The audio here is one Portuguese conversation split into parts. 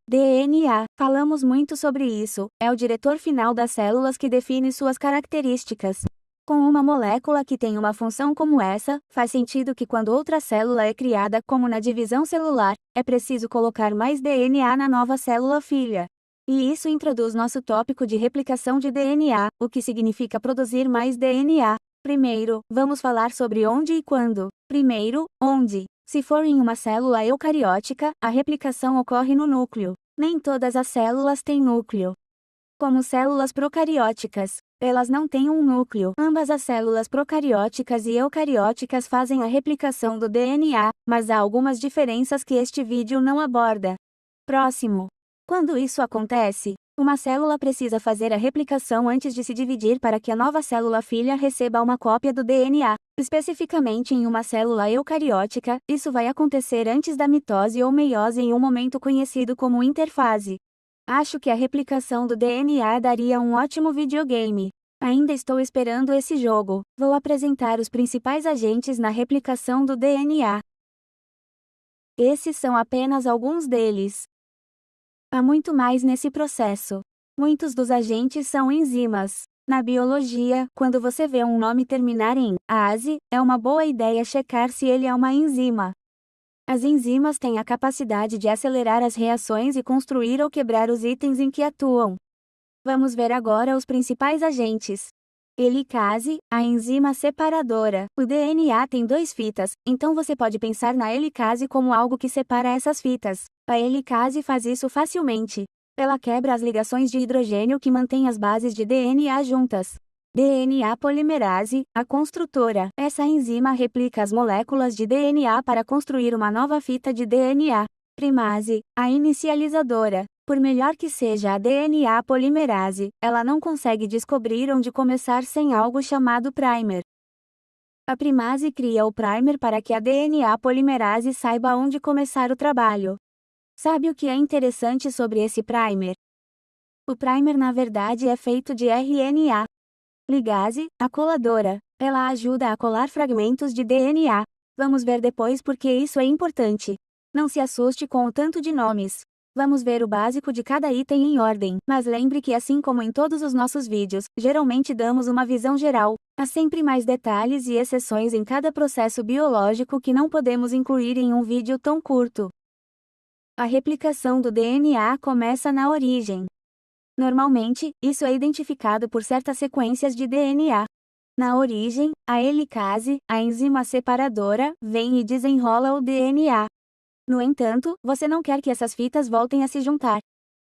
DNA. Falamos muito sobre isso. É o diretor final das células que define suas características. Com uma molécula que tem uma função como essa, faz sentido que quando outra célula é criada, como na divisão celular, é preciso colocar mais DNA na nova célula filha. E isso introduz nosso tópico de replicação de DNA, o que significa produzir mais DNA. Primeiro, vamos falar sobre onde e quando. Primeiro, onde. Se for em uma célula eucariótica, a replicação ocorre no núcleo. Nem todas as células têm núcleo. Como células procarióticas, elas não têm um núcleo. Ambas as células procarióticas e eucarióticas fazem a replicação do DNA, mas há algumas diferenças que este vídeo não aborda. Próximo. Quando isso acontece, uma célula precisa fazer a replicação antes de se dividir para que a nova célula filha receba uma cópia do DNA. Especificamente em uma célula eucariótica, isso vai acontecer antes da mitose ou meiose em um momento conhecido como interfase. Acho que a replicação do DNA daria um ótimo videogame. Ainda estou esperando esse jogo. Vou apresentar os principais agentes na replicação do DNA. Esses são apenas alguns deles. Há muito mais nesse processo. Muitos dos agentes são enzimas. Na biologia, quando você vê um nome terminar em -ase, é uma boa ideia checar se ele é uma enzima. As enzimas têm a capacidade de acelerar as reações e construir ou quebrar os itens em que atuam. Vamos ver agora os principais agentes. Helicase, a enzima separadora. O DNA tem 2 fitas, então você pode pensar na helicase como algo que separa essas fitas. A helicase faz isso facilmente. Ela quebra as ligações de hidrogênio que mantêm as bases de DNA juntas. DNA polimerase, a construtora. Essa enzima replica as moléculas de DNA para construir uma nova fita de DNA. Primase, a inicializadora. Por melhor que seja a DNA polimerase, ela não consegue descobrir onde começar sem algo chamado primer. A primase cria o primer para que a DNA polimerase saiba onde começar o trabalho. Sabe o que é interessante sobre esse primer? O primer na verdade é feito de RNA. Ligase, a coladora. Ela ajuda a colar fragmentos de DNA. Vamos ver depois porque isso é importante. Não se assuste com o tanto de nomes. Vamos ver o básico de cada item em ordem, mas lembre que assim como em todos os nossos vídeos, geralmente damos uma visão geral. Há sempre mais detalhes e exceções em cada processo biológico que não podemos incluir em um vídeo tão curto. A replicação do DNA começa na origem. Normalmente, isso é identificado por certas sequências de DNA. Na origem, a helicase, a enzima separadora, vem e desenrola o DNA. No entanto, você não quer que essas fitas voltem a se juntar.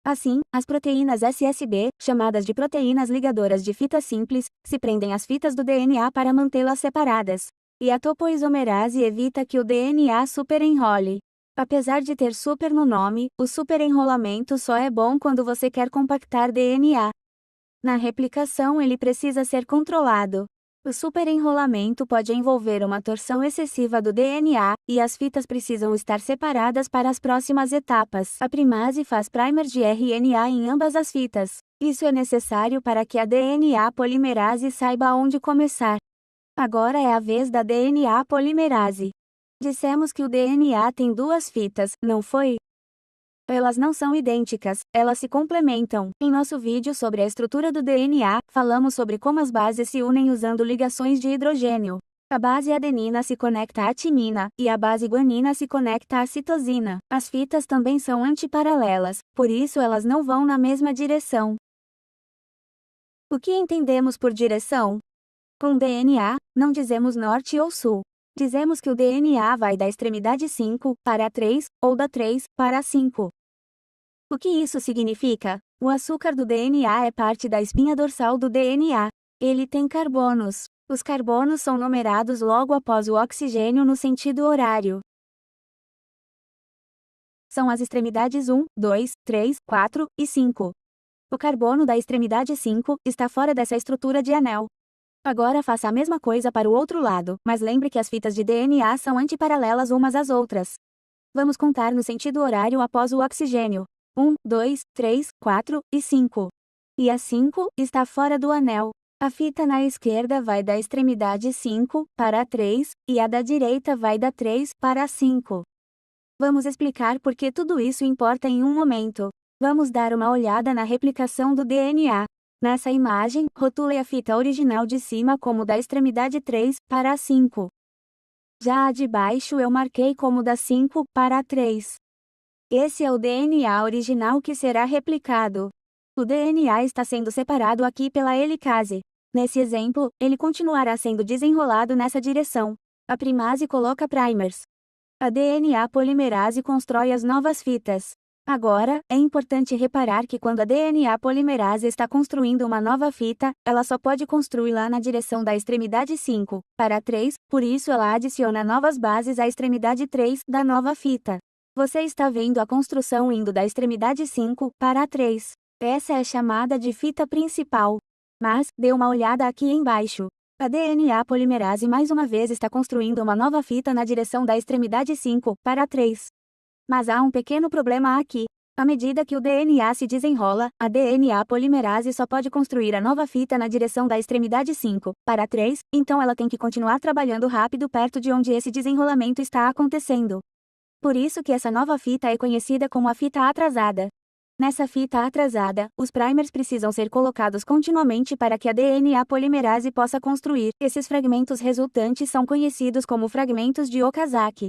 Assim, as proteínas SSB, chamadas de proteínas ligadoras de fita simples, se prendem às fitas do DNA para mantê-las separadas. E a topoisomerase evita que o DNA superenrole. Apesar de ter super no nome, o superenrolamento só é bom quando você quer compactar DNA. Na replicação ele precisa ser controlado. O superenrolamento pode envolver uma torção excessiva do DNA, e as fitas precisam estar separadas para as próximas etapas. A primase faz primer de RNA em ambas as fitas. Isso é necessário para que a DNA polimerase saiba onde começar. Agora é a vez da DNA polimerase. Dissemos que o DNA tem 2 fitas, não foi? Elas não são idênticas, elas se complementam. Em nosso vídeo sobre a estrutura do DNA, falamos sobre como as bases se unem usando ligações de hidrogênio. A base adenina se conecta à timina, e a base guanina se conecta à citosina. As fitas também são antiparalelas, por isso elas não vão na mesma direção. O que entendemos por direção? Com DNA, não dizemos norte ou sul. Dizemos que o DNA vai da extremidade 5 para 3, ou da 3 para 5. O que isso significa? O açúcar do DNA é parte da espinha dorsal do DNA. Ele tem carbonos. Os carbonos são numerados logo após o oxigênio no sentido horário. São as extremidades 1, 2, 3, 4 e 5. O carbono da extremidade 5 está fora dessa estrutura de anel. Agora faça a mesma coisa para o outro lado, mas lembre que as fitas de DNA são antiparalelas umas às outras. Vamos contar no sentido horário após o oxigênio. 1, 2, 3, 4 e 5. E a 5 está fora do anel. A fita na esquerda vai da extremidade 5 para 3, e a da direita vai da 3 para 5. Vamos explicar por que tudo isso importa em um momento. Vamos dar uma olhada na replicação do DNA. Nessa imagem, rotule a fita original de cima como da extremidade 3 para a 5. Já a de baixo eu marquei como da 5 para a 3. Esse é o DNA original que será replicado. O DNA está sendo separado aqui pela helicase. Nesse exemplo, ele continuará sendo desenrolado nessa direção. A primase coloca primers. A DNA polimerase constrói as novas fitas. Agora, é importante reparar que quando a DNA polimerase está construindo uma nova fita, ela só pode construí-la na direção da extremidade 5 para 3, por isso ela adiciona novas bases à extremidade 3 da nova fita. Você está vendo a construção indo da extremidade 5 para a 3. Essa é chamada de fita principal. Mas, dê uma olhada aqui embaixo. A DNA polimerase mais uma vez está construindo uma nova fita na direção da extremidade 5 para 3. Mas há um pequeno problema aqui. À medida que o DNA se desenrola, a DNA polimerase só pode construir a nova fita na direção da extremidade 5 para 3, então ela tem que continuar trabalhando rápido perto de onde esse desenrolamento está acontecendo. Por isso que essa nova fita é conhecida como a fita atrasada. Nessa fita atrasada, os primers precisam ser colocados continuamente para que a DNA polimerase possa construir. Esses fragmentos resultantes são conhecidos como fragmentos de Okazaki.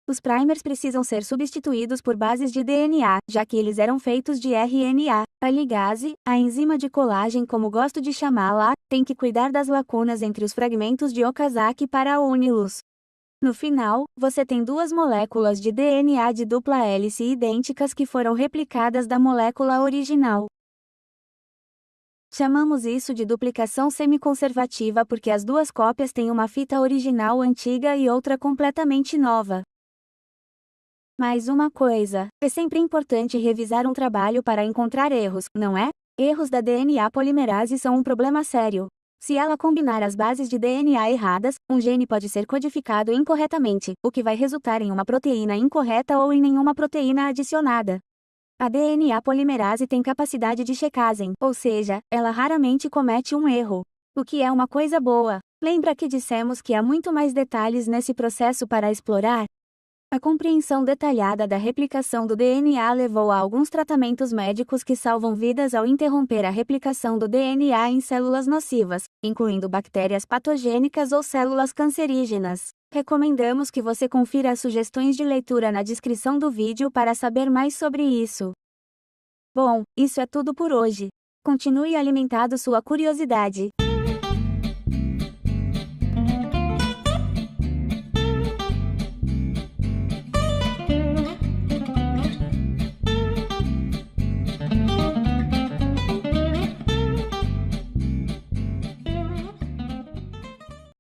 Os primers precisam ser substituídos por bases de DNA, já que eles eram feitos de RNA. A ligase, a enzima de colagem como gosto de chamá-la, tem que cuidar das lacunas entre os fragmentos de Okazaki para uni-los. No final, você tem duas moléculas de DNA de dupla hélice idênticas que foram replicadas da molécula original. Chamamos isso de duplicação semiconservativa porque as duas cópias têm uma fita original antiga e outra completamente nova. Mais uma coisa, é sempre importante revisar um trabalho para encontrar erros, não é? Erros da DNA polimerase são um problema sério. Se ela combinar as bases de DNA erradas, um gene pode ser codificado incorretamente, o que vai resultar em uma proteína incorreta ou em nenhuma proteína adicionada. A DNA polimerase tem capacidade de checagem, ou seja, ela raramente comete um erro. O que é uma coisa boa. Lembra que dissemos que há muito mais detalhes nesse processo para explorar? A compreensão detalhada da replicação do DNA levou a alguns tratamentos médicos que salvam vidas ao interromper a replicação do DNA em células nocivas, incluindo bactérias patogênicas ou células cancerígenas. Recomendamos que você confira as sugestões de leitura na descrição do vídeo para saber mais sobre isso. Bom, isso é tudo por hoje. Continue alimentando sua curiosidade.